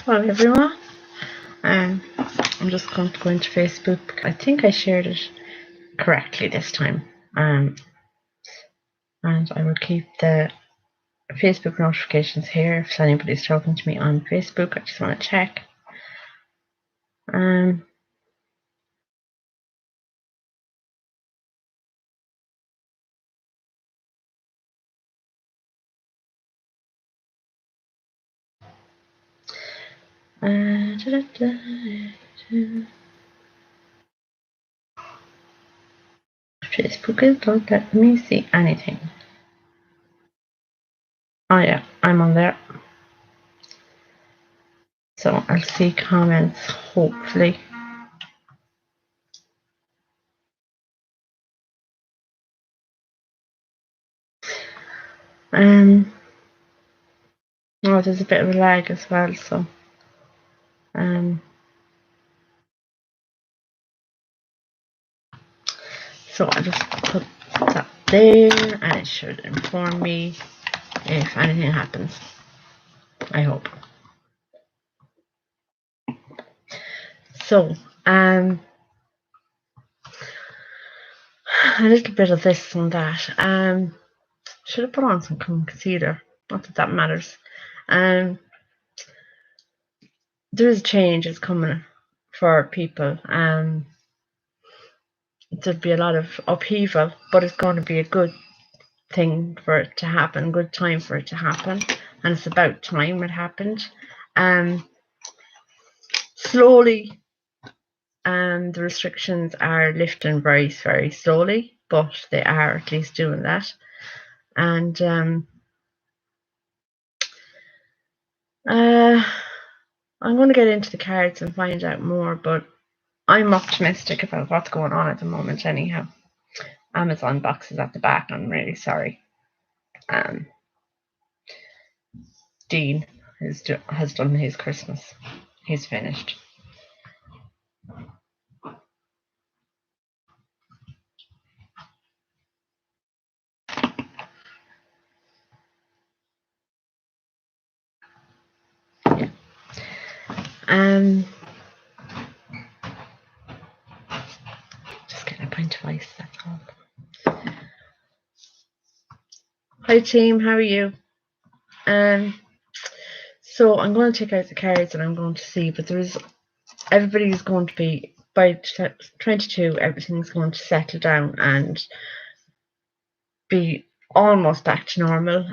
Hello everyone. I'm just going to go into Facebook. I think I shared it correctly this time. And I will keep the Facebook notifications here if anybody's talking to me on Facebook. I just want to check. Facebook is not letting me see anything. Oh yeah, I'm on there. So I'll see comments hopefully. Oh, there's a bit of a lag as well, so so I just put that there and it should inform me if anything happens. I hope. So, a little bit of this and that. Should have put on some concealer. Not that that matters. There is changes coming for people. There'll be a lot of upheaval, but it's going to be a good thing for it to happen, good time for it to happen, and it's about time it happened. Slowly, the restrictions are lifting very, very slowly, but they are at least doing that. And I'm going to get into the cards and find out more, but I'm optimistic about what's going on at the moment anyhow. Amazon boxes at the back. I'm really sorry. Dean has done his Christmas. He's finished. Just getting a pint of ice, that's all. Hi team, how are you? So I'm going to take out the cards and I'm going to see, but everybody's going to be, by 22, everything's going to settle down and be almost back to normal.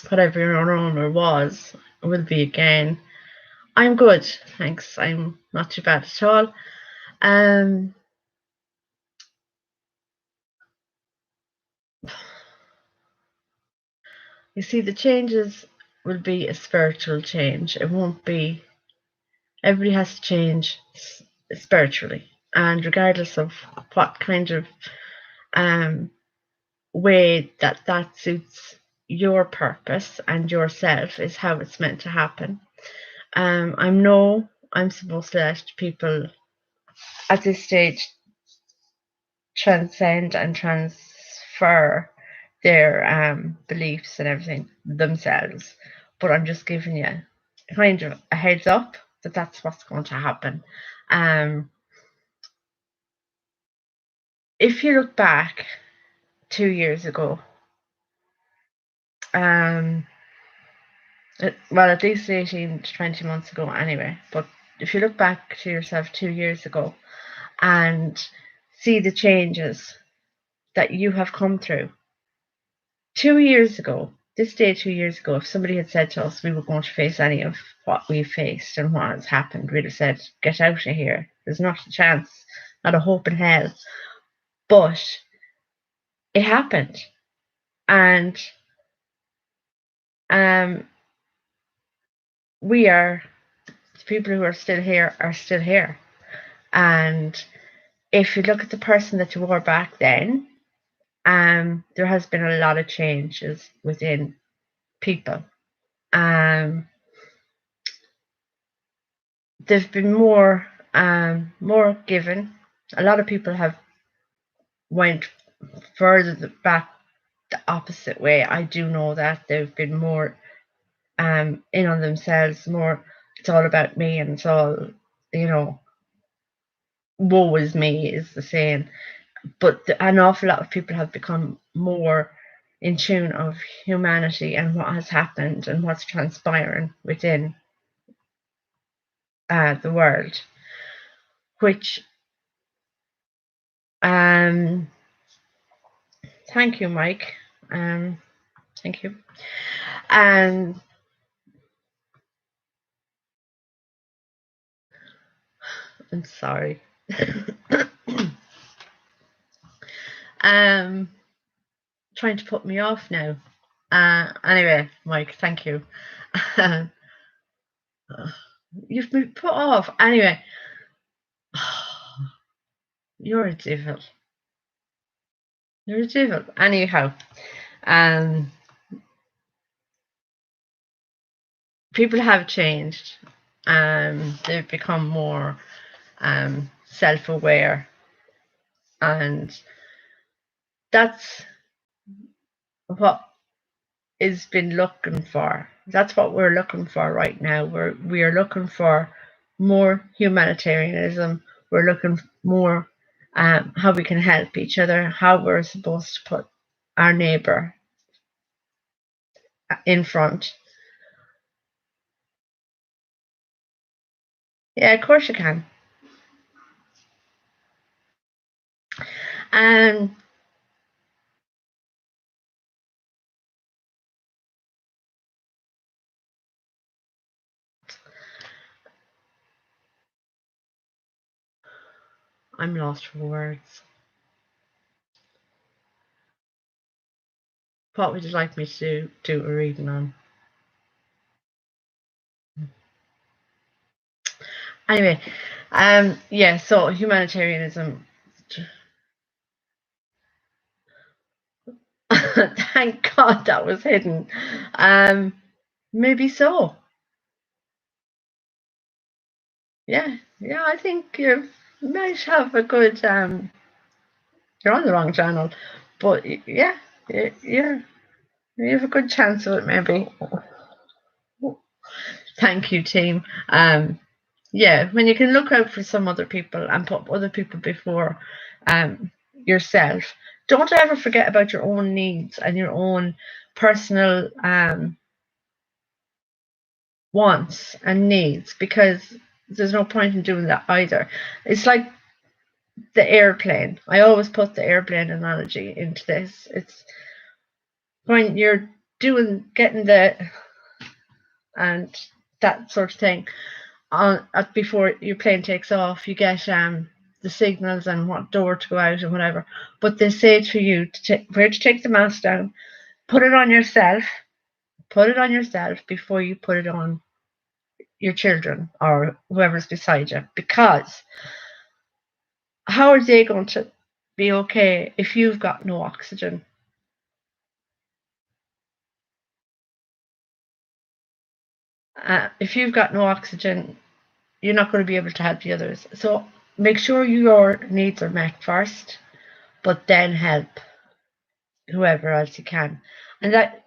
Whatever your normal was, will be again. I'm good, thanks. I'm not too bad at all. You see, the changes will be a spiritual change. It won't be. Everybody has to change spiritually, and regardless of what kind of way that suits your purpose and yourself is how it's meant to happen. I'm supposed to let people at this stage transcend and transfer their beliefs and everything themselves, but I'm just giving you kind of a heads up that that's what's going to happen. If you look back 2 years ago, well, at least 18 to 20 months ago anyway, but if you look back to yourself 2 years ago and see the changes that you have come through 2 years ago, this day 2 years ago, if somebody had said to us we were going to face any of what we faced and what has happened, we'd have said, get out of here. There's not a chance, not a hope in hell. But it happened. And we are, the people who are still here. And if you look at the person that you were back then, there has been a lot of changes within people. There've been more given. A lot of people have went further back the opposite way. I do know that there've been more in on themselves more. It's all about me, and it's all, woe is me is the saying. But an awful lot of people have become more in tune of humanity and what has happened and what's transpiring within the world, which thank you, Mike. Thank you. And I'm sorry. Trying to put me off now. Anyway, Mike, thank you. You've been put off. Anyway, you're a devil. You're a devil. Anyhow, people have changed. They've become more self-aware, and that's what is been looking for. That's what we're looking for right now. We are looking for more humanitarianism. We're looking more how we can help each other, how we're supposed to put our neighbour in front. Yeah, of course you can. And I'm lost for words. What would you like me to do a reading on? Anyway, yeah, so humanitarianism. Thank God that was hidden. Maybe so. Yeah, I think you might have a good. You're on the wrong channel, but yeah, you have a good chance of it, maybe. Thank you, team. Yeah, when you can look out for some other people and put other people before yourself, don't ever forget about your own needs and your own personal wants and needs, because there's no point in doing that either. It's like the airplane. I always put the airplane analogy into this. It's when you're getting the and that sort of thing on before your plane takes off, you get the signals and what door to go out and whatever. But they say to you where to take the mask down, put it on yourself before you put it on your children or whoever's beside you, because how are they going to be okay if you've got no oxygen? If you've got no oxygen, you're not going to be able to help the others. So make sure your needs are met first, but then help whoever else you can. And that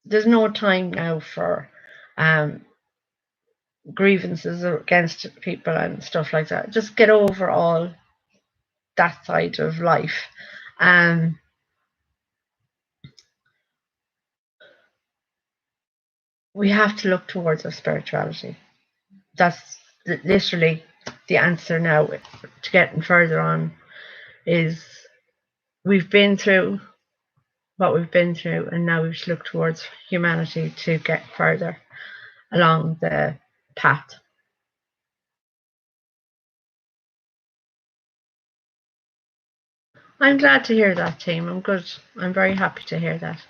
there's no time now for grievances against people and stuff like that. Just get over all that side of life. We have to look towards our spirituality. That's literally the answer now to getting further on. Is we've been through what we've been through, and now we should look towards humanity to get further along the path. I'm glad to hear that, team. I'm good. I'm very happy to hear that.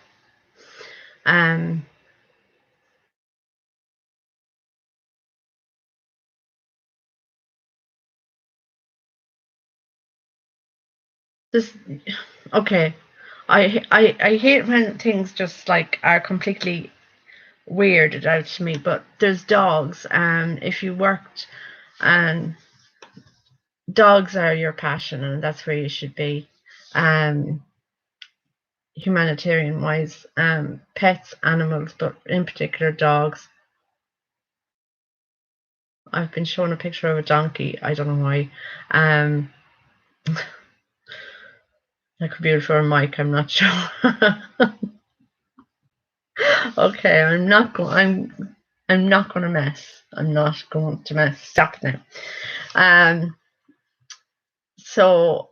This okay. I hate when things just like are completely weirded out to me. But there's dogs, and if you worked, and dogs are your passion, and that's where you should be. humanitarian wise, pets, animals, but in particular dogs. I've been shown a picture of a donkey. I don't know why. That could be referring Mike. I'm not sure. Okay, I'm not going to mess. I'm not going to mess. Stop now. So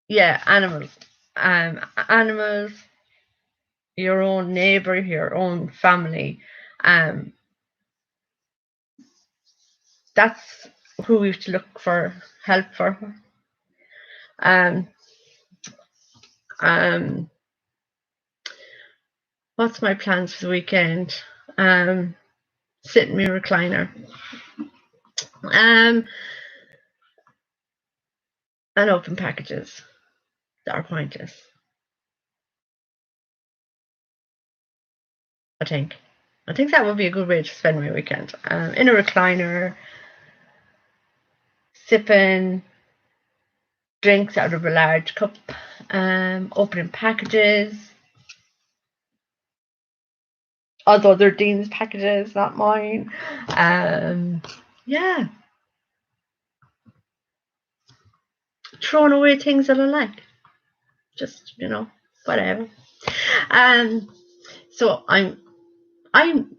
yeah, animals. Animals, your own neighbor, your own family. That's who we have to look for help for. What's my plans for the weekend? Sit in my recliner. And open packages that are pointless. I think that would be a good way to spend my weekend. In a recliner, sipping drinks out of a large cup, opening packages. Although they're Dean's packages, not mine. Yeah. Throwing away things that I like. Just, whatever. So I'm am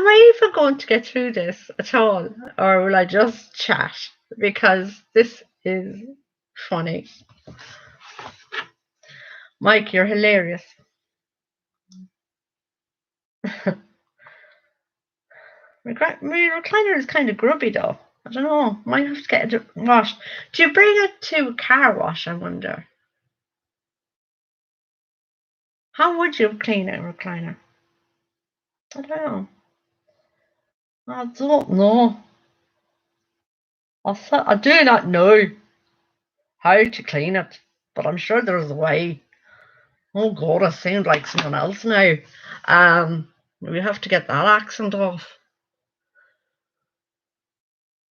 I even going to get through this at all? Or will I just chat? Because this is funny. Mike, you're hilarious. My recliner is kind of grubby though. I don't know. Might have to get it washed. Do you bring it to a car wash, I wonder? How would you clean a recliner? I don't know. I don't know. I do not know how to clean it, but I'm sure there's a way. Oh God, I sound like someone else now. We have to get that accent off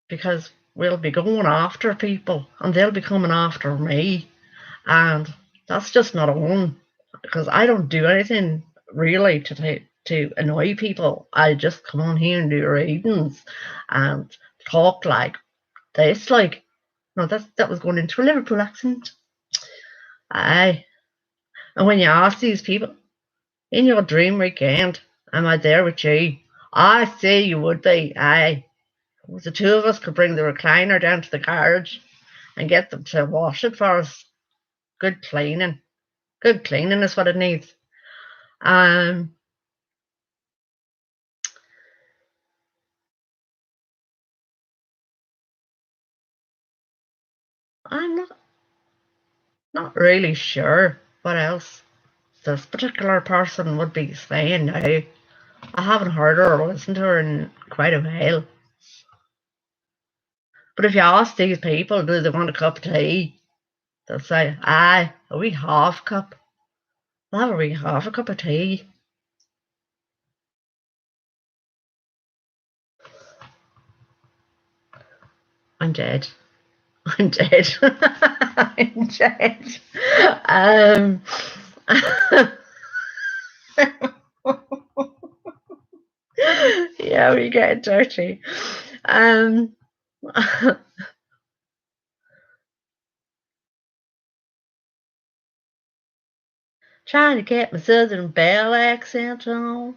because we'll be going after people and they'll be coming after me, and that's just not on because I don't do anything really to annoy people. I just come on here and do readings and talk like this. Like, no, that was going into a Liverpool accent. Aye, and when you ask these people in your dream weekend, am I there with you? I say you would be. Aye. The two of us could bring the recliner down to the garage and get them to wash it for us. Good cleaning. Good cleaning is what it needs. I'm not really sure what else this particular person would be saying now. I haven't heard her or listened to her in quite a while. But if you ask these people, do they want a cup of tea? They'll say, aye, a wee half cup. I'll have a wee half a cup of tea. I'm dead. I'm dead. I'm dead. Yeah, we get dirty. Trying to get my Southern Belle accent on,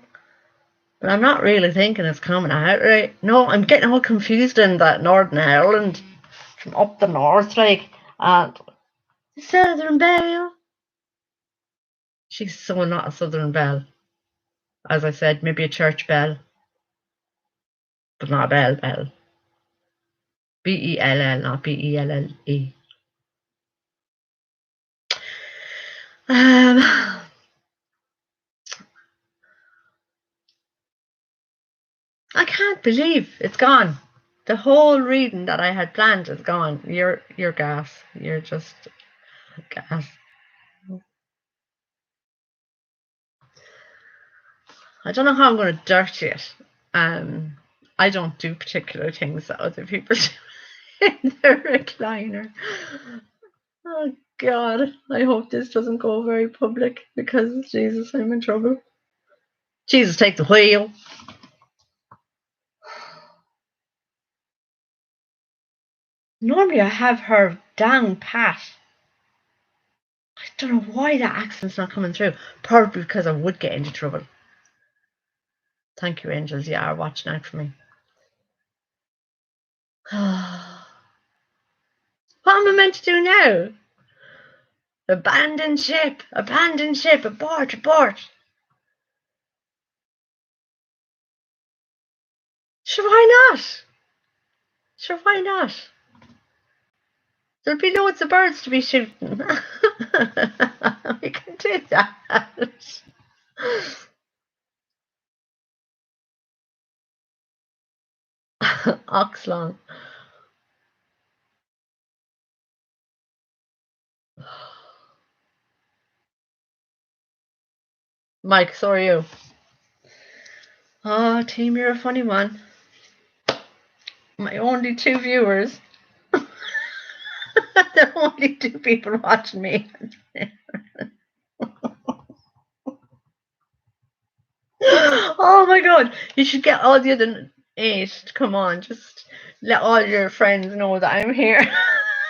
but I'm not really thinking it's coming out right. No, I'm getting all confused in that Northern Ireland from up the north, like, and Southern Belle. She's so not a Southern Belle. As I said, maybe a church bell, but not a bell. Bell, not Belle. I can't believe it's gone. The whole reading that I had planned is gone. You're gas. You're just gas. I don't know how I'm going to dirty it. I don't do particular things that other people do in their recliner. Oh God, I hope this doesn't go very public because Jesus, I'm in trouble. Jesus, take the wheel. Normally I have her down pat. I don't know why that accent's not coming through. Probably because I would get into trouble. Thank you, angels. You are watching out for me. What am I meant to do now? Abandon ship, abort, abort. Sure, why not? Sure, why not? There'll be loads of birds to be shooting. We can do that. Oxlong. Mike, so are you. Oh, team, you're a funny one. My only 2 viewers. The only 2 people watching me. Oh my God, you should get all the other 8 to come on. Just let all your friends know that I'm here.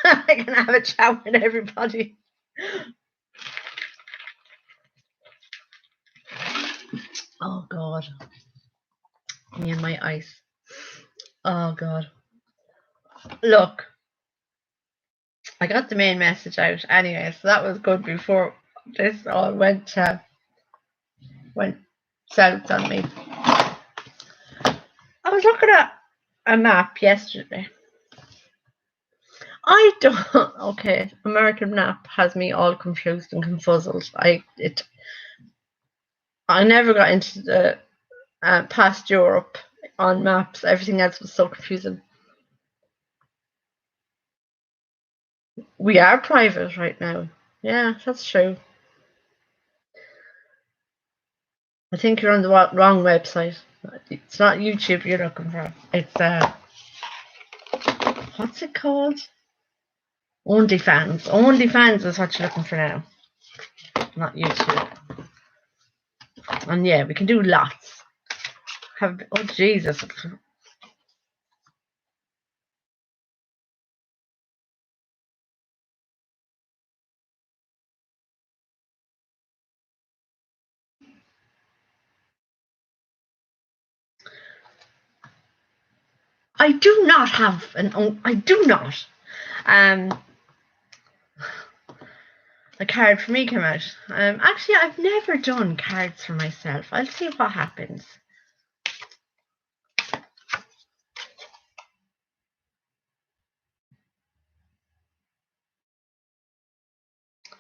I can have a chat with everybody. Oh God. Me and my ice. Oh God. Look, I got the main message out anyway, so that was good before this all went south on me. I was looking at a map yesterday. I don't. Okay, American map has me all confused and confuzzled. I never got into the past Europe on maps. Everything else was so confusing. We are private right now. Yeah, that's true. I think you're on the wrong website. It's not YouTube you're looking for. It's what's it called? OnlyFans. OnlyFans is what you're looking for now, not YouTube. And yeah, we can do lots. Oh Jesus. I do not have I do not. A card for me came out. Actually, I've never done cards for myself. I'll see what happens.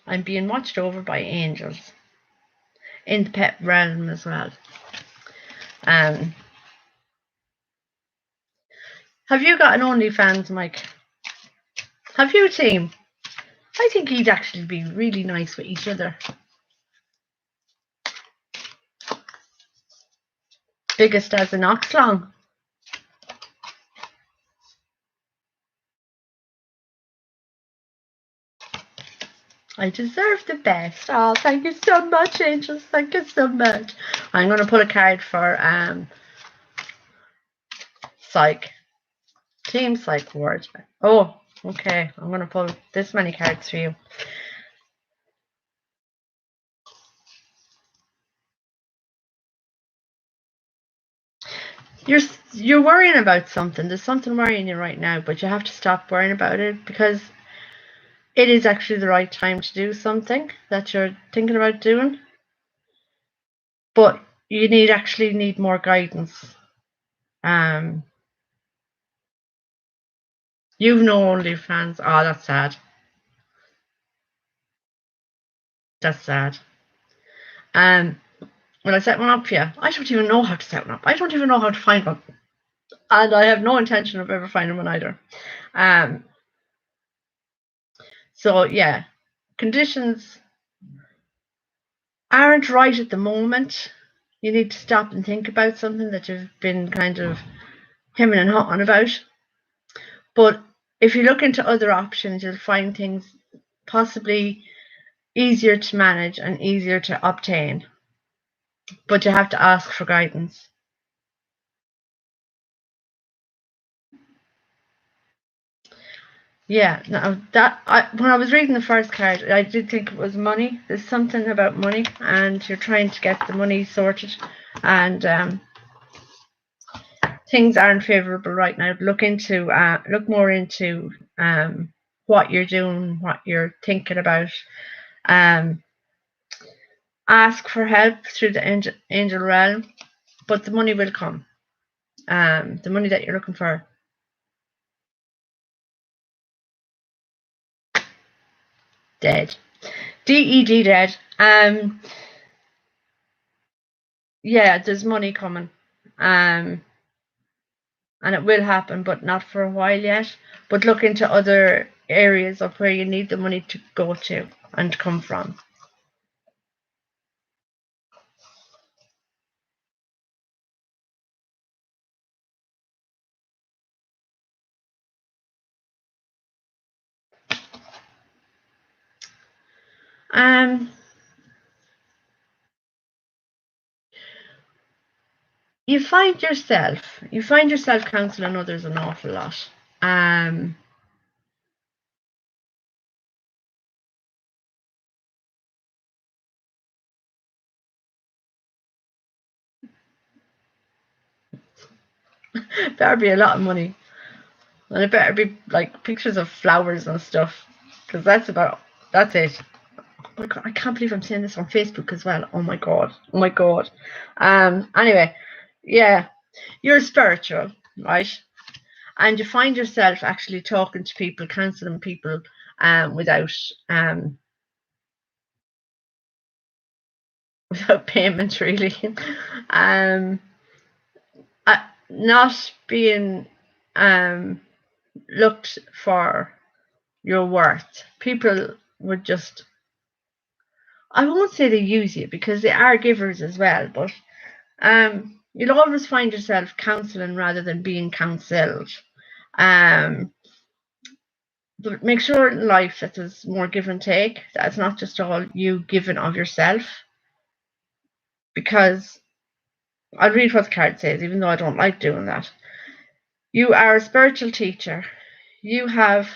I'm being watched over by angels in the pet realm as well. Have you got an OnlyFans, Mike? Have you, team? I think he'd actually be really nice with each other. Biggest as an Oxlong. I deserve the best. Oh, thank you so much, angels. Thank you so much. I'm going to pull a card for Psych. Team Psych Ward. Oh, okay. I'm going to pull this many cards for you. You're worrying about something. There's something worrying you right now, but you have to stop worrying about it because it is actually the right time to do something that you're thinking about doing. But you need more guidance. You've no OnlyFans. Oh, that's sad. That's sad. Will I set one up for you? I don't even know how to set one up. I don't even know how to find one. And I have no intention of ever finding one either. So yeah, conditions aren't right at the moment. You need to stop and think about something that you've been kind of hemming and hawing about. But if you look into other options, you'll find things possibly easier to manage and easier to obtain. But you have to ask for guidance. Yeah, no, when I was reading the first card, I did think it was money. There's something about money, and you're trying to get the money sorted, and things aren't favourable right now. Look more into what you're doing, what you're thinking about. Ask for help through the angel realm, but the money will come. The money that you're looking for. Dead. DED dead. Yeah, there's money coming. And it will happen, but not for a while yet. But look into other areas of where you need the money to go to and come from. You find yourself counselling others an awful lot. Better be a lot of money, and it better be like pictures of flowers and stuff, because that's it. Oh my God, I can't believe I'm saying this on Facebook as well. Oh my God. Anyway, yeah, you're spiritual, right? And you find yourself actually talking to people, counselling people, without without payment, really. Not being looked for your worth. People would just, I won't say they use you, because they are givers as well, but you'll always find yourself counselling rather than being counselled. But make sure in life that there's more give and take, that it's not just all you giving of yourself. Because I'll read what the card says, even though I don't like doing that. You are a spiritual teacher. You have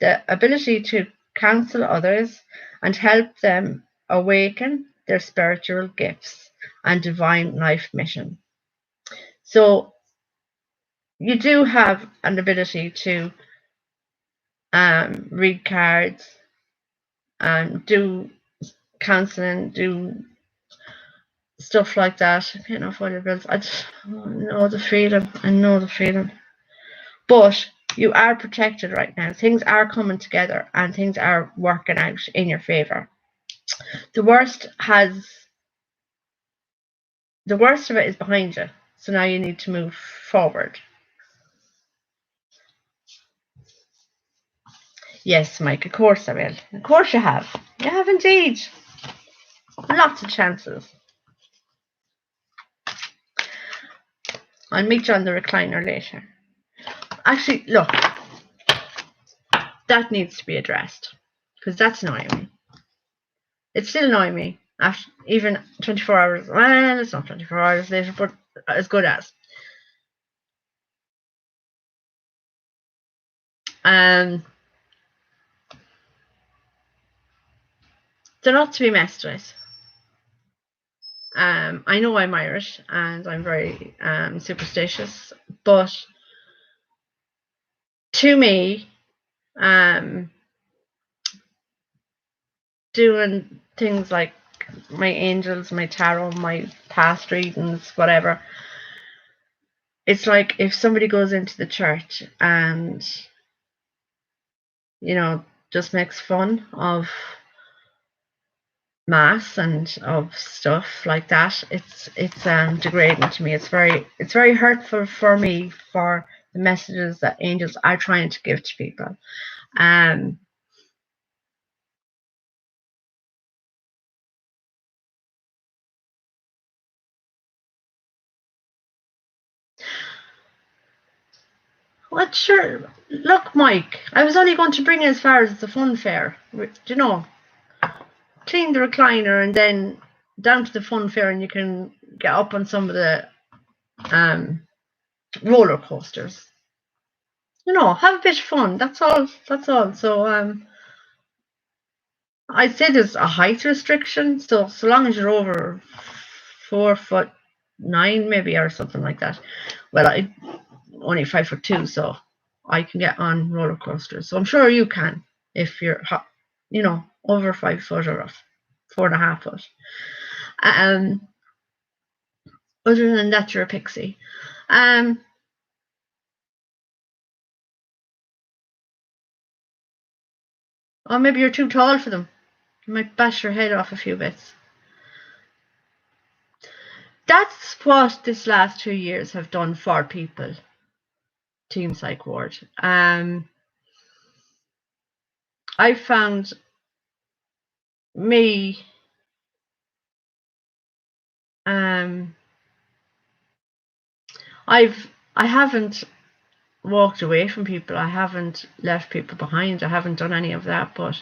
the ability to counsel others and help them awaken their spiritual gifts and divine life mission. So you do have an ability to read cards and do counseling, do stuff like that. Paying off all your bills. I know the feeling. But you are protected right now. Things are coming together and things are working out in your favour. The worst of it is behind you. So now you need to move forward. Yes, Mike, of course I will. Of course you have. You have indeed. Lots of chances. I'll meet you on the recliner later. Actually, look, that needs to be addressed, because that's annoying me. It's still annoying me after even 24 hours. Well, it's not 24 hours later, but as good as. They're not to be messed with. I know I'm Irish and I'm very superstitious, but to me, doing things like my angels, my tarot, my past readings, whatever, it's like if somebody goes into the church and, just makes fun of mass and of stuff like that, it's degrading to me. It's very hurtful for me, for the messages that angels are trying to give to people. What sure? Look, Mike, I was only going to bring you as far as the fun fair. Do you know? Clean the recliner and then down to the fun fair, and you can get up on some of the roller coasters. You know, have a bit of fun. That's all. That's all. So I'd say there's a height restriction. So long as you're over 4'9", maybe, or something like that. Well, I'm only 5'2", so I can get on roller coasters. So I'm sure you can if you're, you know, over 5 foot or 4.5 foot. Other than that, you're a pixie. Or maybe you're too tall for them. You might bash your head off a few bits. That's what this last 2 years have done for people. Team Psych Ward. I found me I haven't walked away from people. I haven't left people behind. I haven't done any of that, but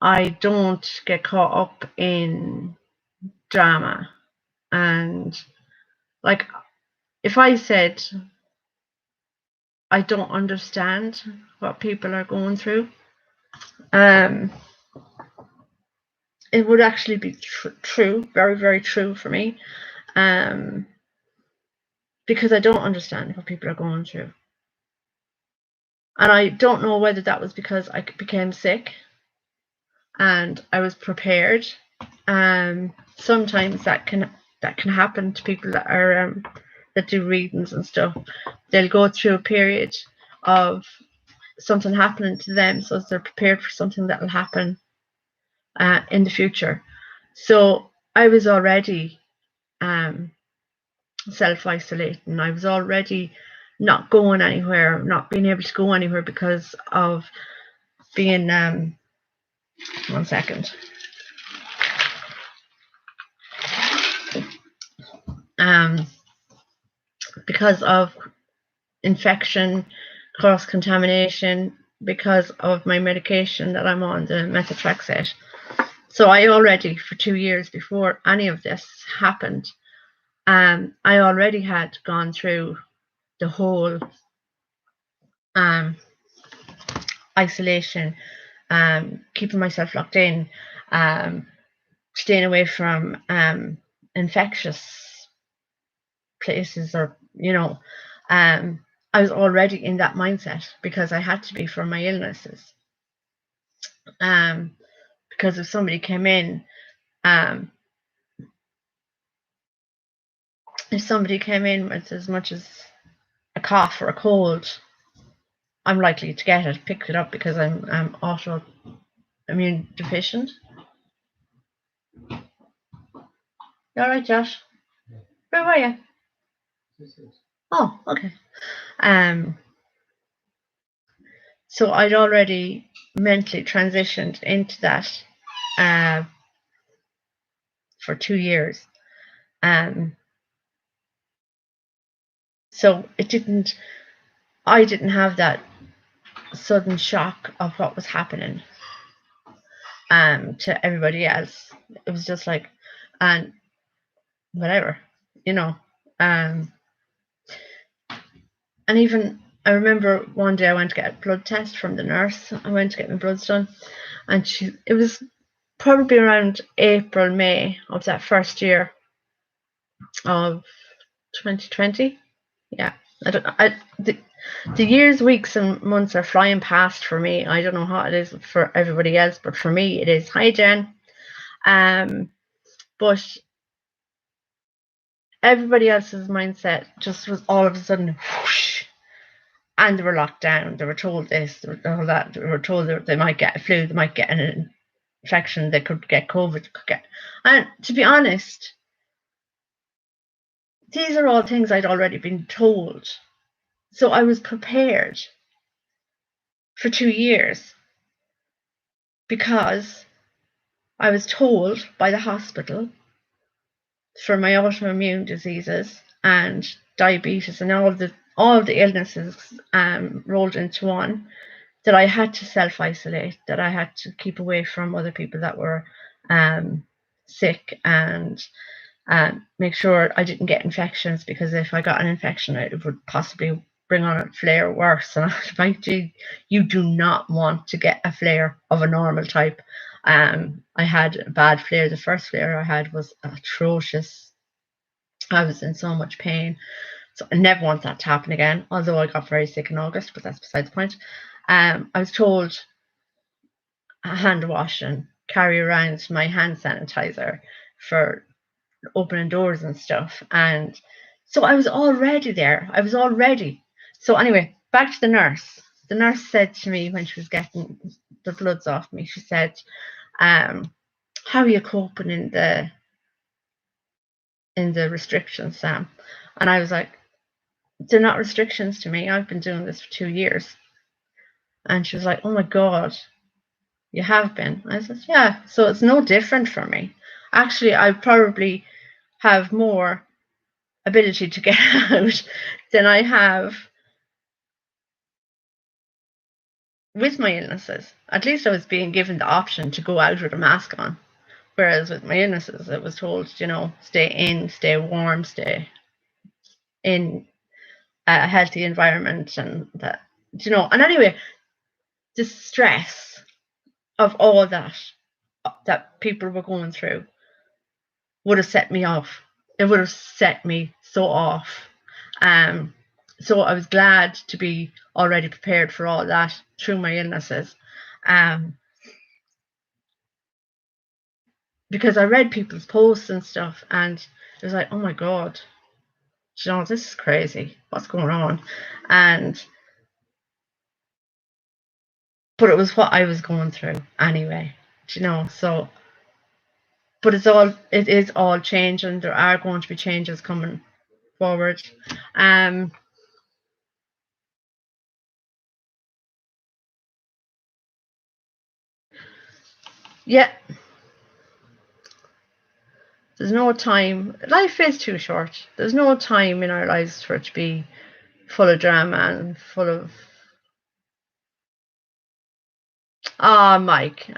I don't get caught up in drama. And like, if I said I don't understand what people are going through, it would actually be true, very, very true for me, because I don't understand what people are going through. And I don't know whether that was because I became sick and I was prepared. Sometimes that can happen to people that are that do readings and stuff. They'll go through a period of something happening to them, so they're prepared for something that will happen in the future. So I was already self-isolating. I was already not going anywhere, not being able to go anywhere because of being 1 second. Because of infection, cross-contamination, because of my medication that I'm on, the methotrexate. So I already, for 2 years before any of this happened, I already had gone through the whole isolation, keeping myself locked in, staying away from infectious places, or, you know, I was already in that mindset because I had to be for my illnesses. Because if somebody came in, with as much as a cough or a cold, I'm likely to get it, pick it up, because I'm autoimmune deficient. You all right, Josh? Where were you? Oh, okay. So I'd already mentally transitioned into that for 2 years. So I didn't have that sudden shock of what was happening to everybody else. It was just like, and whatever, you know. And even I remember one day I went to get a blood test from the nurse. I went to get my bloods done, and it was probably around April, May of that first year of 2020. Yeah, the years, weeks, and months are flying past for me. I don't know how it is for everybody else, but for me it is. Hi, Jen. But everybody else's mindset just was all of a sudden whoosh, and they were locked down. They were told this, they were told that. They were told that they might get a flu, they might get an infection, they could get COVID, and to be honest, these are all things I'd already been told. So I was prepared for 2 years because I was told by the hospital for my autoimmune diseases and diabetes and all the all the illnesses rolled into one, that I had to self-isolate, that I had to keep away from other people that were sick, and make sure I didn't get infections, because if I got an infection, it would possibly bring on a flare worse. And I was like, gee, you do not want to get a flare of a normal type. I had a bad flare. The first flare I had was atrocious. I was in so much pain. So I never want that to happen again, although I got very sick in August, but that's beside the point. I was told hand wash and carry around my hand sanitizer for opening doors and stuff. And so I was already there. I was all ready. So anyway, back to the nurse. The nurse said to me when she was getting the bloods off me, she said, how are you coping in the restrictions, Sam? And I was like, they're not restrictions to me. I've been doing this for 2 years. And she was like, oh my God, you have been? I said, yeah, so it's no different for me. Actually, I probably have more ability to get out than I have with my illnesses. At least I was being given the option to go out with a mask on. Whereas with my illnesses, it was told, stay in, stay warm, stay in a healthy environment, and that, and anyway, the stress of all that people were going through would have set me off. It would have set me so off. So I was glad to be already prepared for all that through my illnesses. Because I read people's posts and stuff, and it was like, oh my God, this is crazy. What's going on? But it was what I was going through anyway, so. But it is all changing. There are going to be changes coming forward. Yeah. There's no time. Life is too short. There's no time in our lives for it to be full of drama and full of. Mike.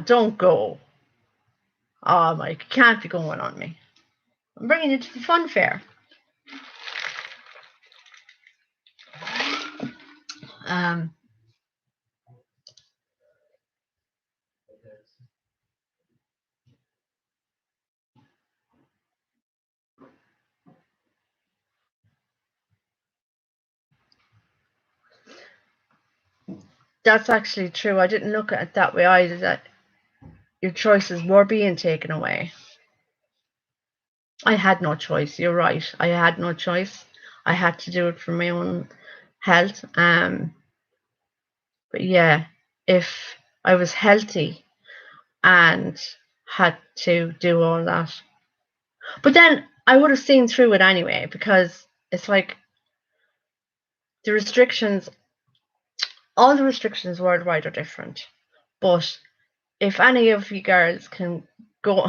Don't go. Mike, you can't be going on me. I'm bringing you to the fun fair. That's actually true. I didn't look at it that way either, that your choices were being taken away. I had no choice. You're right. I had no choice. I had to do it for my own health. But yeah, if I was healthy and had to do all that, but then I would have seen through it anyway, because it's like the restrictions, all the restrictions worldwide are different. But if any of you girls can go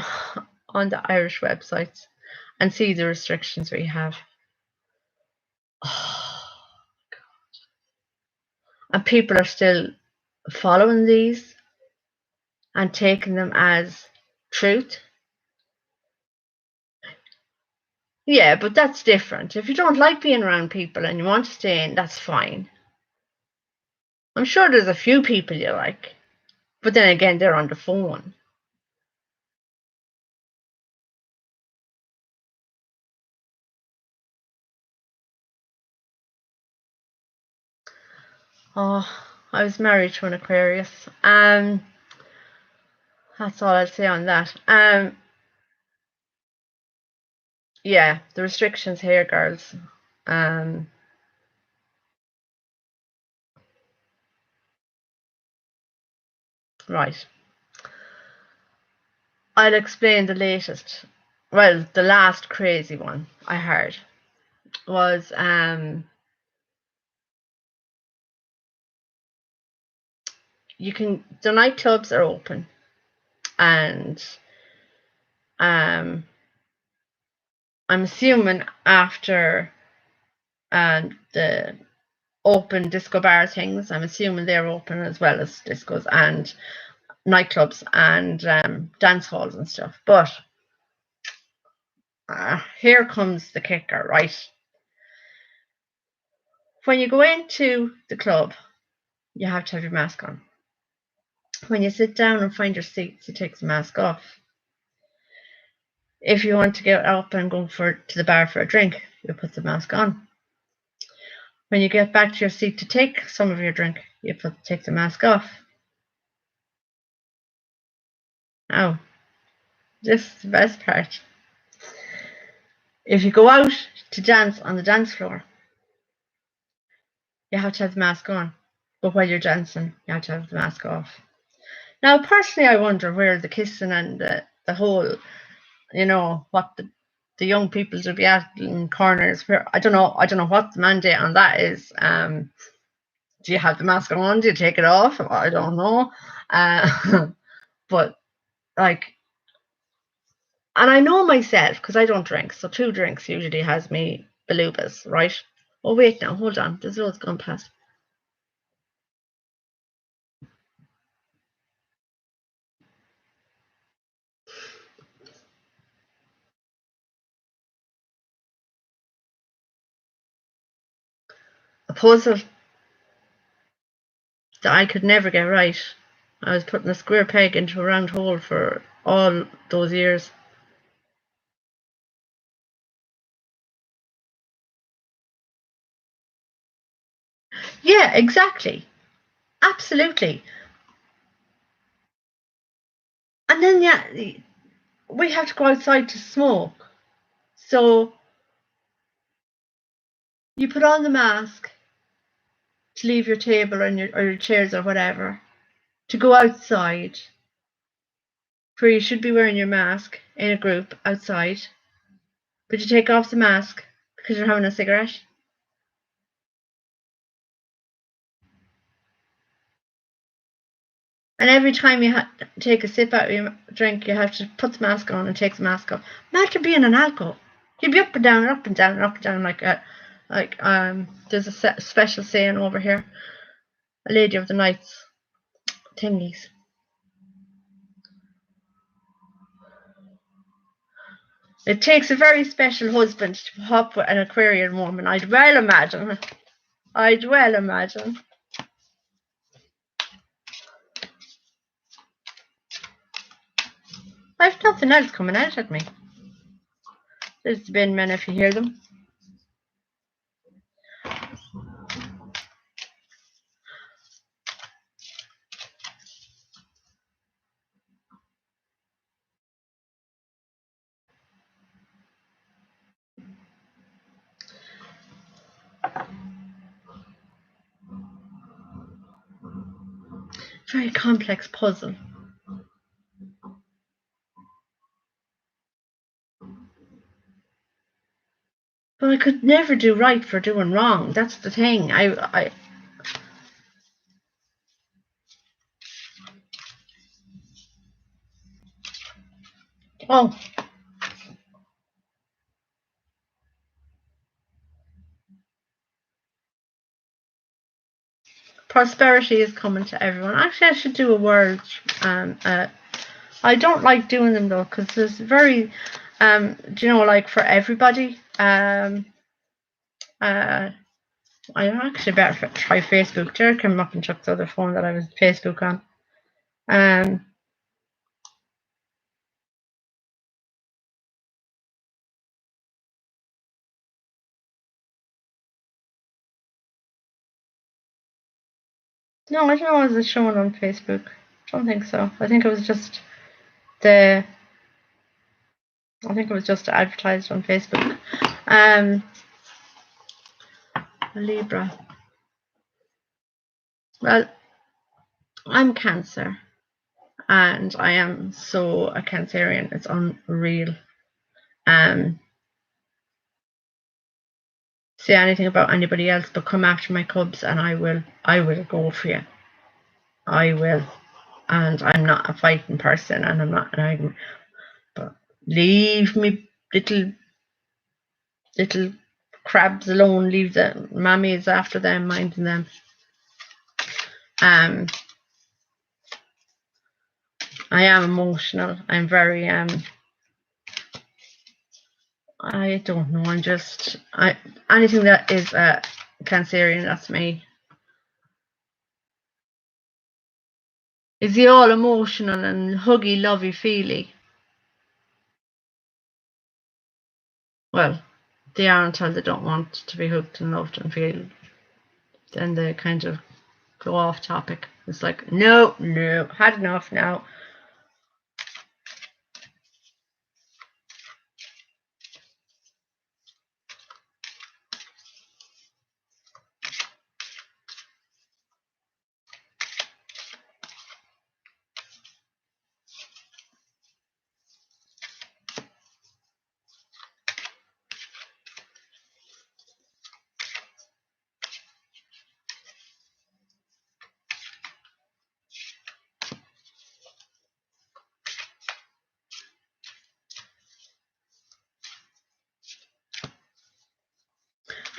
on the Irish websites and see the restrictions we have, and people are still following these and taking them as truth. Yeah, but that's different. If you don't like being around people and you want to stay in, that's fine. I'm sure there's a few people you like, but then again, they're on the phone. Oh, I was married to an Aquarius. That's all I'll say on that. Yeah, the restrictions here, girls. Right. I'll explain the latest. Well, the last crazy one I heard was the nightclubs are open, and I'm assuming after and the open disco bar things. I'm assuming they're open as well as discos and nightclubs and dance halls and stuff. But here comes the kicker, right? When you go into the club, you have to have your mask on. When you sit down and find your seats, you take the mask off. If you want to get up and go to the bar for a drink, you put the mask on. When you get back to your seat to take some of your drink, you take the mask off. Now, this is the best part. If you go out to dance on the dance floor, you have to have the mask on. But while you're dancing, you have to have the mask off. Now, personally, I wonder where the kissing and the whole, what the young people should be at in corners. Where I don't know what the mandate on that is. Do you have the mask on? Do you take it off? I don't know. But like, and I know myself because I don't drink. So 2 drinks usually has me belugas, right? Oh wait, now hold on. There's loads gone past. A puzzle that I could never get right. I was putting a square peg into a round hole for all those years. Yeah, exactly. Absolutely. And then, yeah, we have to go outside to smoke. So you put on the mask to leave your table or your chairs or whatever, to go outside, where you should be wearing your mask in a group outside, but you take off the mask because you're having a cigarette. And every time you take a sip out of your drink, you have to put the mask on and take the mask off. Imagine being an alcohol. You'd be up and down, up and down, and up and down like there's a special saying over here, a lady of the nights thingies. It takes a very special husband to hop with an Aquarian woman, I'd well imagine. I've nothing else coming out at me. There's the bin men if you hear them. Very complex puzzle. But I could never do right for doing wrong. That's the thing. Oh. Prosperity is coming to everyone. Actually, I should do a word. I don't like doing them though, because there's very, like for everybody. I actually better try Facebook. Jerry came up and took the other phone that I was Facebook on. No, I don't know. Was it showing on Facebook? I don't think so. I think it was just advertised on Facebook. Libra. Well, I'm Cancer, and I am so a Cancerian. It's unreal. Say anything about anybody else, but come after my cubs, and I will go for you. I will, and I'm not a fighting person, and I'm not an argument. But leave me little crabs alone, leave the mammies after them, minding them. I am emotional. I'm very I don't know. I'm just anything that is Cancerian. That's me. Is he all emotional and huggy, lovey, feely? Well, they are until they don't want to be hooked and loved and feel. Then they kind of go off topic. It's like, no, had enough now.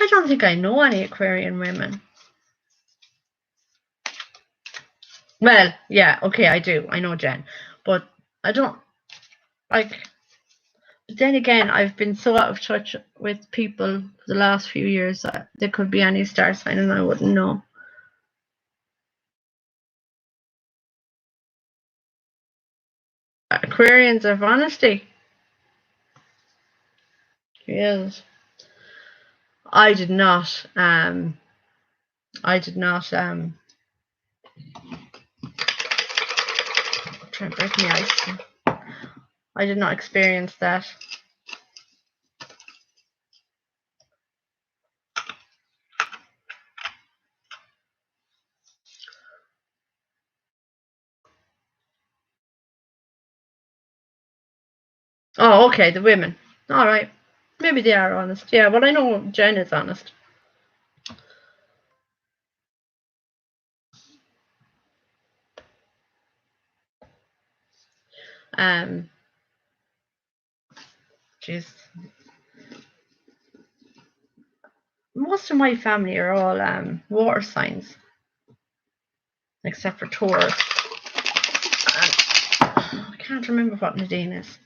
I don't think I know any Aquarian women. Well, yeah, okay, I do. I know Jen. But I don't, like, but then again, I've been so out of touch with people for the last few years that there could be any star sign and I wouldn't know. Aquarians of honesty. Yes. I did not try and break my ice. I did not experience that. Oh, okay, the women. All right. Maybe they are honest. Yeah, well, I know Jen is honest. Jeez. Most of my family are all water signs, except for Taurus. I can't remember what Nadine is.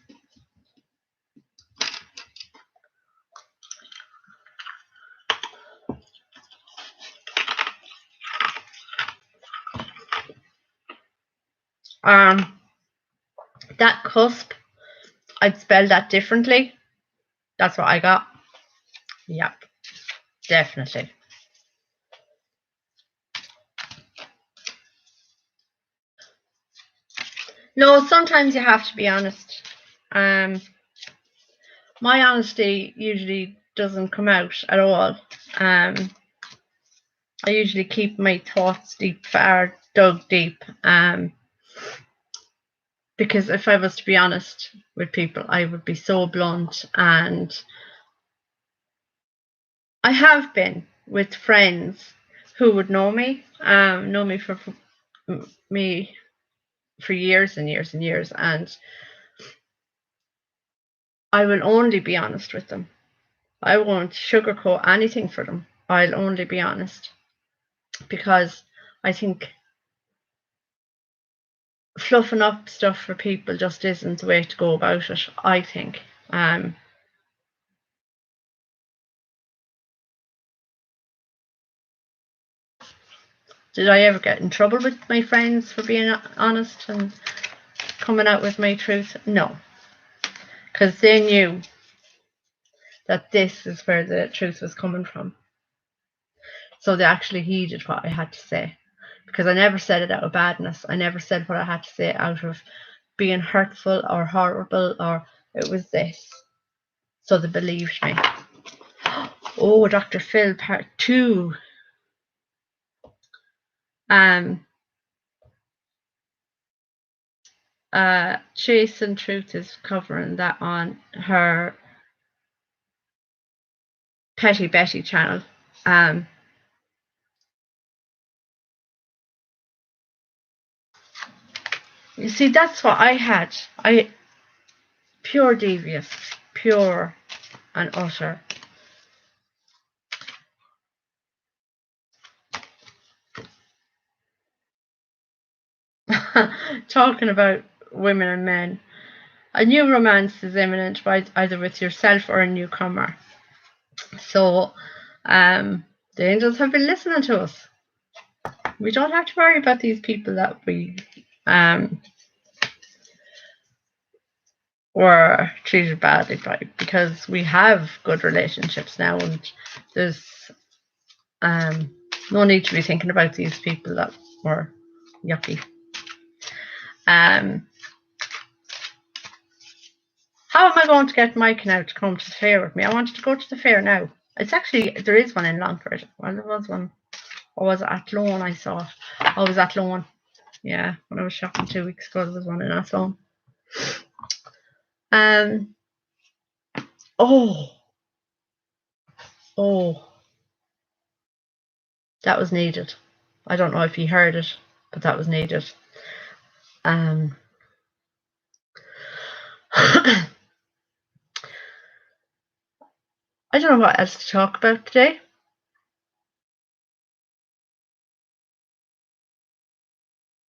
That cusp, I'd spell that differently. That's what I got. Yep, definitely. No, sometimes you have to be honest. My honesty usually doesn't come out at all. I usually keep my thoughts dug deep. Because if I was to be honest with people, I would be so blunt, and I have been with friends who would know me for years and years and years, and I will only be honest with them. I won't sugarcoat anything for them. I'll only be honest, because I think fluffing up stuff for people just isn't the way to go about it, I think. Did I ever get in trouble with my friends for being honest and coming out with my truth? No, because they knew that this is where the truth was coming from. So they actually heeded what I had to say, because I never said it out of badness. I never said what I had to say out of being hurtful or horrible, or it was this. So they believed me. Oh, Dr. Phil, part 2. Chasing Truth is covering that on her Petty Betty channel. You see, that's what I had. Pure devious, pure and utter. talking about women and men. A new romance is imminent, either with yourself or a newcomer. So, the angels have been listening to us. We don't have to worry about these people that we were treated badly by, because we have good relationships now, and there's no need to be thinking about these people that were yucky. How am I going to get Mike now to come to the fair with me? I wanted to go to the fair now. It's actually, there is one in Longford. Well, there was one. Or was it Athlone I saw it? Oh, it was Athlone. Yeah, when I was shopping 2 weeks ago, there was one in Athlone. Oh, that was needed. I don't know if you heard it, but that was needed. I don't know what else to talk about today.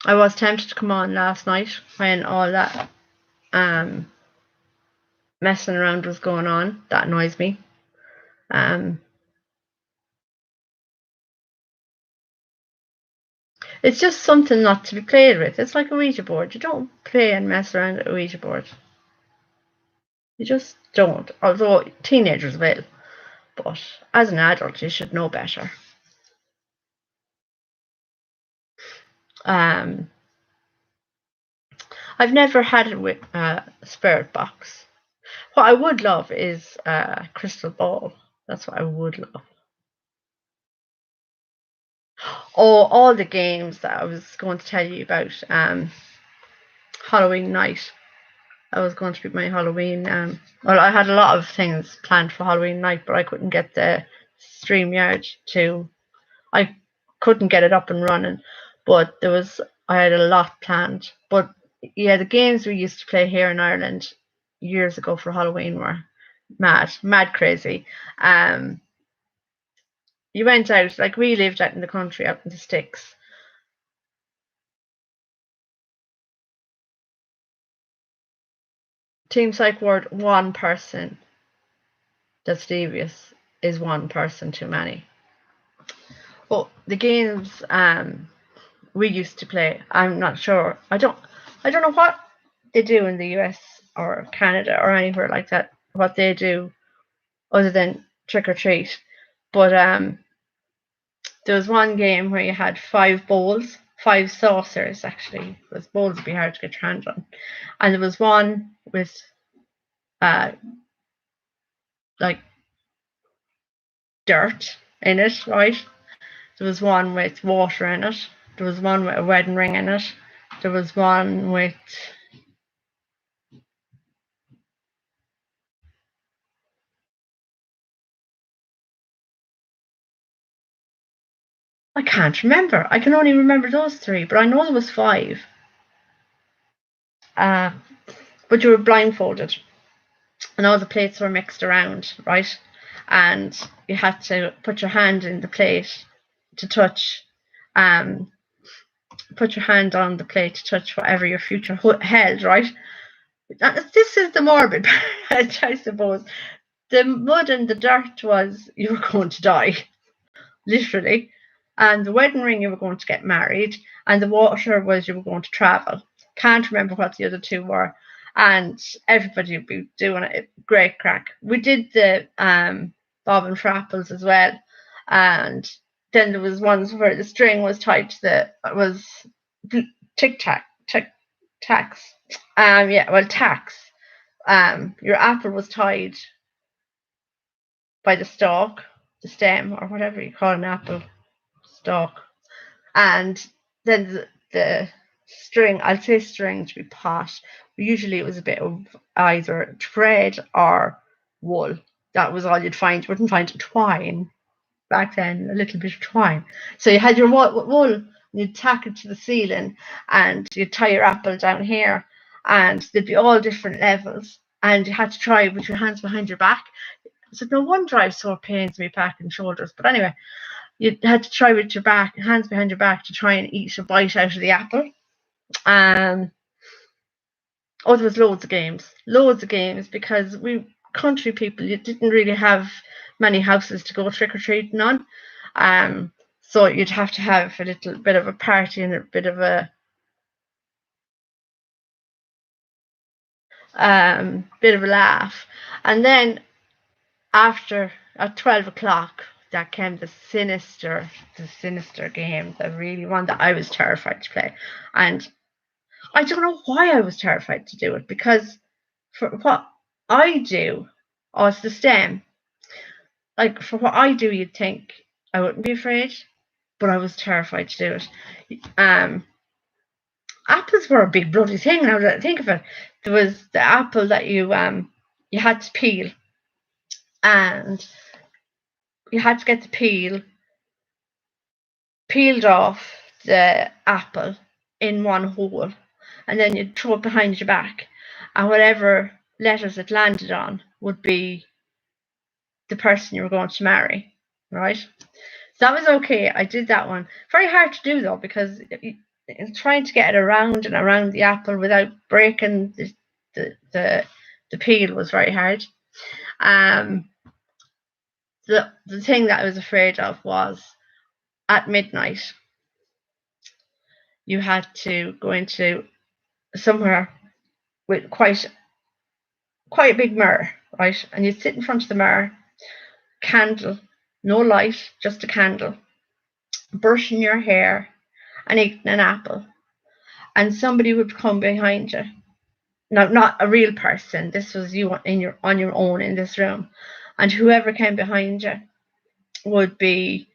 I was tempted to come on last night when all that messing around was going on. That annoys me. It's just something not to be played with. It's like a Ouija board. You don't play and mess around at a Ouija board. You just don't. Although teenagers will. But as an adult, you should know better. I've never had a spirit box. What I would love is a crystal ball. That's what I would love. Oh, all the games that I was going to tell you about. Halloween night. That was going to be my Halloween. Well, I had a lot of things planned for Halloween night, but I couldn't get the StreamYard to. I couldn't get it up and running, but I had a lot planned. But yeah, the games we used to play here in Ireland years ago for Halloween were mad crazy. You went out, like we lived out in the country, out in the sticks. Team Psych Ward, one person that's devious is one person too many. But the games we used to play, I'm not sure. I don't know what they do in the US or Canada or anywhere like that, what they do other than trick or treat. But there was one game where you had 5 bowls, 5 saucers actually, because bowls would be hard to get your hands on. And there was one with like dirt in it, right? There was one with water in it. There was one with a wedding ring in it. There was one with I can't remember. I can only remember those 3, but I know there was 5. But you were blindfolded, and all the plates were mixed around, right? And you had to put your hand in the plate to touch. Put your hand on the plate to touch whatever your future held, right? This is the morbid part, I suppose. The mud and the dirt was you were going to die, literally. And the wedding ring, you were going to get married. And the water was you were going to travel. Can't remember what the other 2 were. And everybody would be doing it. Great crack. We did the bob and frapples as well. And then there was ones where the string was tied to was tacks. Tacks. Your apple was tied by the stalk, the stem, or whatever you call an apple stalk. And then the string, I'll say string to be posh. Usually it was a bit of either thread or wool. That was all you'd find. You wouldn't find twine back then, a little bit of twine. So you had your wool, you'd tack it to the ceiling, and you'd tie your apple down here, and there'd be all different levels, and you had to try with your hands behind your back. So no wonder I have sore pains in my back and shoulders. But anyway, you had to try with your hands behind your back to try and eat a bite out of the apple. There was loads of games, because we country people, you didn't really have many houses to go trick or treating on. So you'd have to have a little bit of a party and a bit of a laugh. And then after at 12 o'clock, that came the sinister game, the really one that I was terrified to play. And I don't know why I was terrified to do it, because for what I do, oh, it's the stem. Like, for what I do, you'd think I wouldn't be afraid, but I was terrified to do it. Apples were a big bloody thing. Now that I think of it, there was the apple that you had to peel, and you had to get the peeled off the apple in one hole, and then you'd throw it behind your back, and whatever letters it landed on would be the person you were going to marry, right? So that was okay. I did that one. Very hard to do though, because trying to get it around and around the apple without breaking the peel was very hard. The thing that I was afraid of was at midnight you had to go into somewhere with quite a big mirror, right? And you'd sit in front of the mirror, candle, no light, just a candle, brushing your hair and eating an apple. And somebody would come behind you. Now, not a real person. This was you on your own in this room. And whoever came behind you would be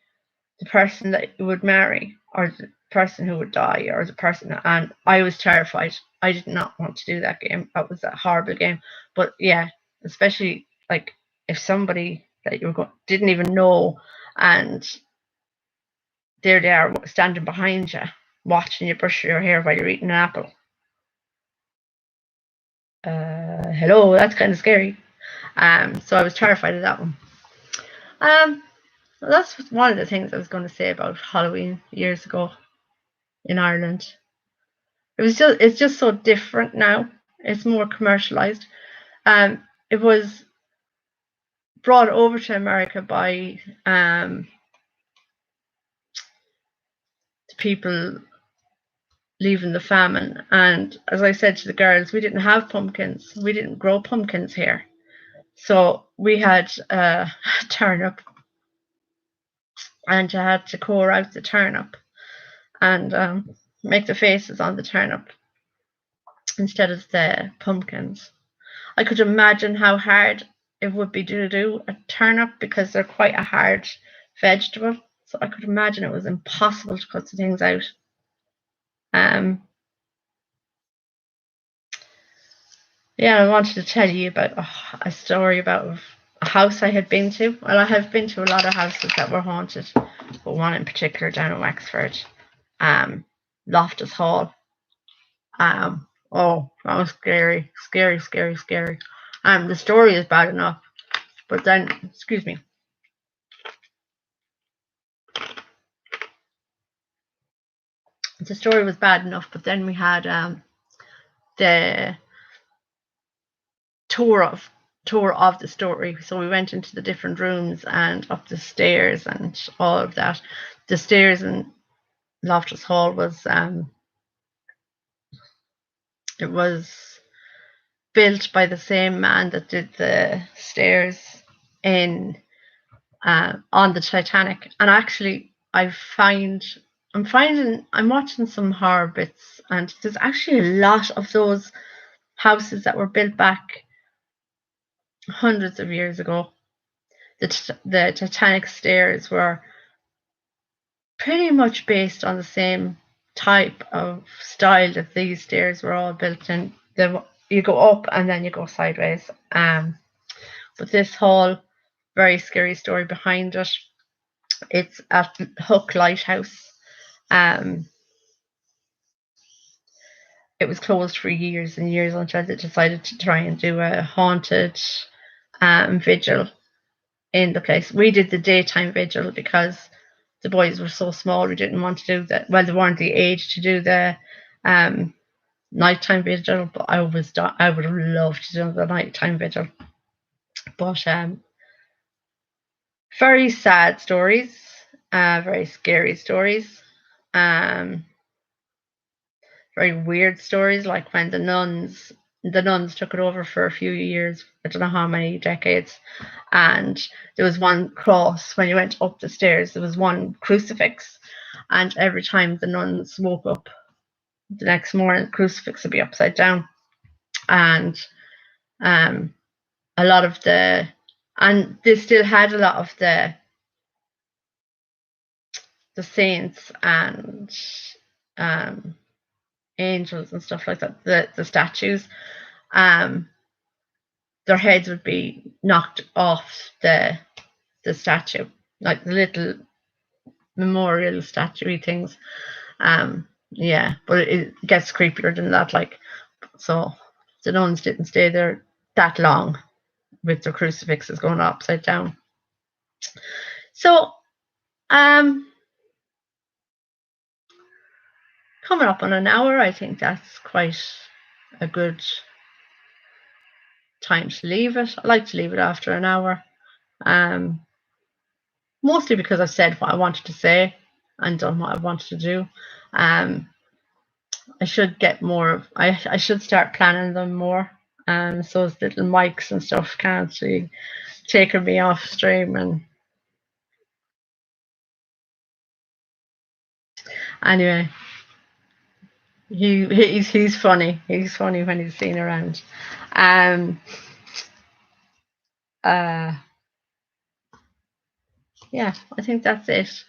the person that you would marry, or the person who would die, or the person. And I was terrified. I did not want to do that game. That was a horrible game. But yeah, especially like if somebody that you didn't even know, and there they are standing behind you, watching you brush your hair while you're eating an apple. Hello, that's kind of scary. So I was terrified of that one. Well, that's one of the things I was going to say about Halloween years ago in Ireland. It's just so different now. It's more commercialized. It was brought over to America by the people leaving the famine. And as I said to the girls, we didn't have pumpkins. We didn't grow pumpkins here. So we had turnip, and you had to core out the turnip and make the faces on the turnip instead of the pumpkins. I could imagine how hard it would be to do a turnip, because they're quite a hard vegetable. So I could imagine it was impossible to cut the things out. Yeah, I wanted to tell you about a story about a house I had been to. Well, I have been to a lot of houses that were haunted, but one in particular down in Wexford, Loftus Hall. Oh, that was scary. The story is bad enough, but then, excuse me. The story was bad enough, but then we had the tour of the story. So we went into the different rooms and up the stairs and all of that. The stairs in Loftus Hall was it was built by the same man that did the stairs in on the Titanic. And actually, I'm watching some horror bits, and there's actually a lot of those houses that were built back hundreds of years ago. The Titanic stairs were pretty much based on the same type of style that these stairs were all built in. You go up and then you go sideways. But this whole very scary story behind it. It's at Hook Lighthouse. It was closed for years and years until they decided to try and do a haunted vigil in the place. We did the daytime vigil because the boys were so small. We didn't want to do that. Well, they weren't the age to do the Nighttime vigil, but I would have loved to do the nighttime vigil. But very sad stories, very scary stories, very weird stories, like when the nuns took it over for a few years, I don't know how many decades, and there was one cross when you went up the stairs, there was one crucifix, and every time the nuns woke up the next morning, the crucifix would be upside down. And a lot of the, and they still had a lot of the saints and angels and stuff like that, the statues, their heads would be knocked off the statue, like the little memorial statue things. Yeah, but it gets creepier than that. Like, so the nuns didn't stay there that long with their crucifixes going upside down. So, coming up on an hour, I think that's quite a good time to leave it. I like to leave it after an hour, mostly because I've said what I wanted to say and done what I wanted to do. I should get more. I should start planning them more. So those little mics and stuff can't be taking me off stream. And anyway, he's funny. He's funny when he's seen around. Yeah, I think that's it.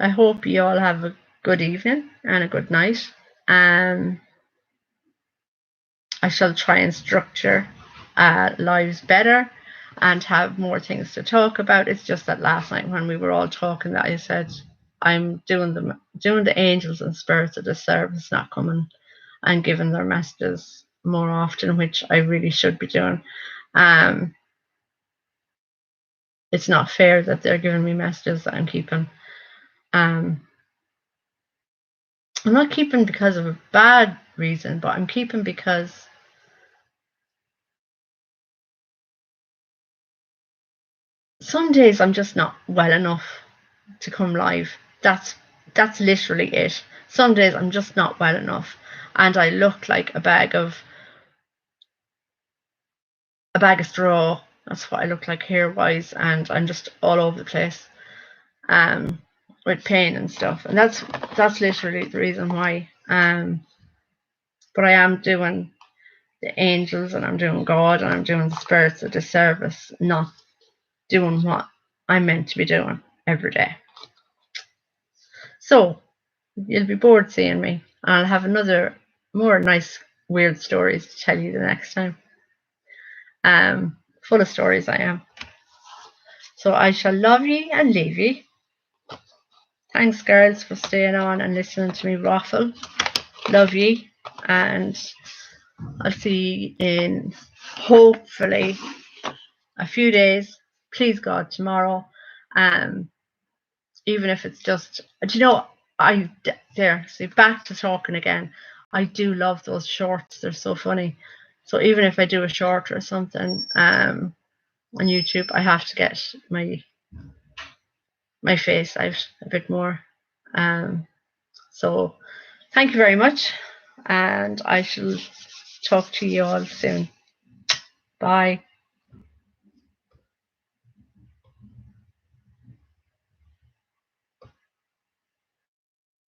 I hope you all have a good evening and a good night. I shall try and structure lives better and have more things to talk about. It's just that last night when we were all talking, that I said I'm doing the angels and spirits of the service not coming and giving their messages more often, which I really should be doing. It's not fair that they're giving me messages that I'm keeping. I'm not keeping because of a bad reason, but I'm keeping because some days I'm just not well enough to come live. That's literally it. Some days I'm just not well enough, and I look like a bag of straw. That's what I look like hair-wise, and I'm just all over the place, with pain and stuff. And that's literally the reason why. But I am doing the angels, and I'm doing God, and I'm doing the spirits of the service, not doing what I'm meant to be doing every day. So you'll be bored seeing me. I'll have another more nice weird stories to tell you the next time. Full of stories I am. So I shall love ye and leave ye. Thanks, girls, for staying on and listening to me waffle. Love ye, and I'll see you in hopefully a few days. Please God, tomorrow. Even if it's just, do you know, see, back to talking again. I do love those shorts. They're so funny. So even if I do a short or something on YouTube, I have to get my face out a bit more. So thank you very much, and I shall talk to you all soon. Bye.